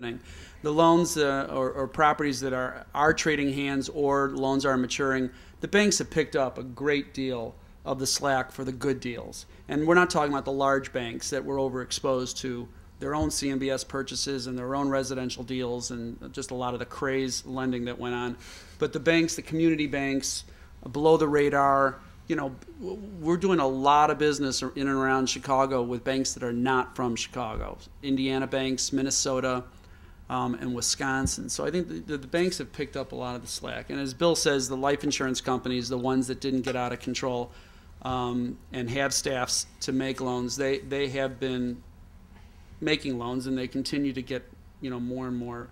The loans or properties that are trading hands or loans are maturing, the banks have picked up a great deal of the slack for the good deals. And we're not talking about the large banks that were overexposed to their own CMBS purchases and their own residential deals and just a lot of the craze lending that went on. But the banks, the community banks, below the radar, you know, we're doing a lot of business in and around Chicago with banks that are not from Chicago. Indiana banks, Minnesota, and Wisconsin. So I think the banks have picked up a lot of the slack. And as Bill says, the life insurance companies, the ones that didn't get out of control and have staffs to make loans, they have been making loans, and they continue to get, you know, more and more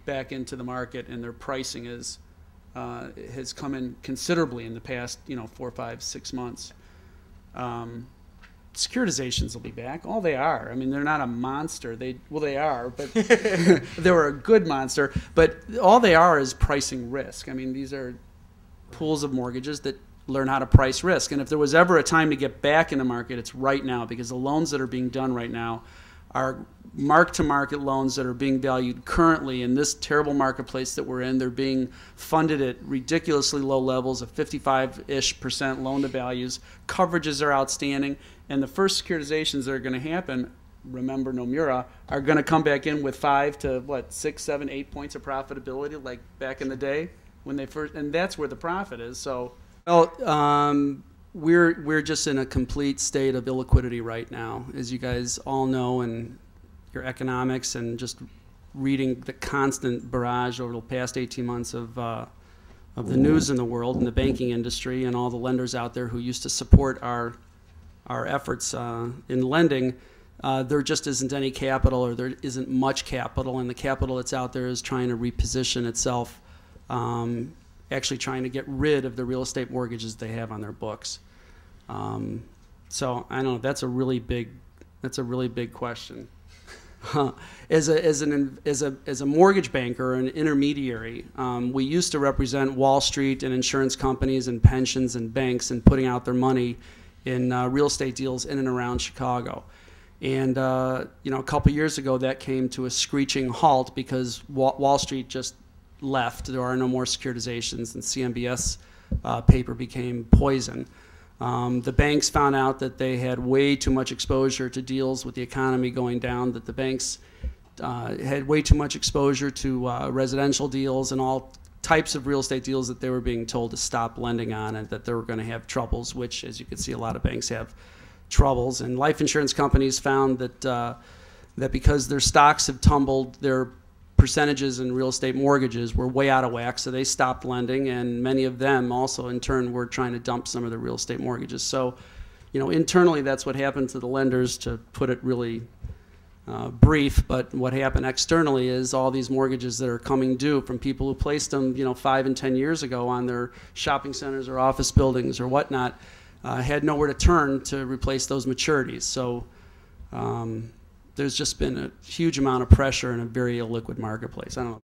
back into the market, and their pricing has come in considerably in the past, you know, 4, 5, 6 months. Securitizations will be back. All they are. I mean, they're not a monster. They are, but they're a good monster. But all they are is pricing risk. I mean, these are pools of mortgages that learn how to price risk. And if there was ever a time to get back in the market, it's right now, because the loans that are being done right now are mark-to-market loans that are being valued currently in this terrible marketplace that we're in. They're being funded at ridiculously low levels of 55-ish% loan-to-values. Coverages are outstanding. And the first securitizations that are going to happen, remember Nomura, are going to come back in with 5 to, what, 6, 7, 8 points of profitability like back in the day when they first, and that's where the profit is. So, well, we're just in a complete state of illiquidity right now, as you guys all know, and your economics and just reading the constant barrage over the past 18 months of the news in the world and the banking industry and all the lenders out there who used to support our efforts in lending. There just isn't any capital, or there isn't much capital, and the capital that's out there is trying to reposition itself, actually trying to get rid of the real estate mortgages they have on their books. So I know that's a really big question. As a mortgage banker or an intermediary, we used to represent Wall Street and insurance companies and pensions and banks and putting out their money in real estate deals in and around Chicago. And you know, a couple years ago that came to a screeching halt because Wall Street just left. There are no more securitizations, and CMBS paper became poison. The banks found out that they had way too much exposure to deals with the economy going down, that the banks had way too much exposure to residential deals and all types of real estate deals that they were being told to stop lending on, and that they were going to have troubles, which, as you can see, a lot of banks have troubles. And life insurance companies found that, that because their stocks have tumbled, their percentages in real estate mortgages were way out of whack, so they stopped lending, and many of them also in turn were trying to dump some of the real estate mortgages. So, you know, internally that's what happened to the lenders, to put it really brief. But what happened externally is all these mortgages that are coming due from people who placed them, you know, 5 and 10 years ago on their shopping centers or office buildings or whatnot, had nowhere to turn to replace those maturities. So there's just been a huge amount of pressure in a very illiquid marketplace. I don't know.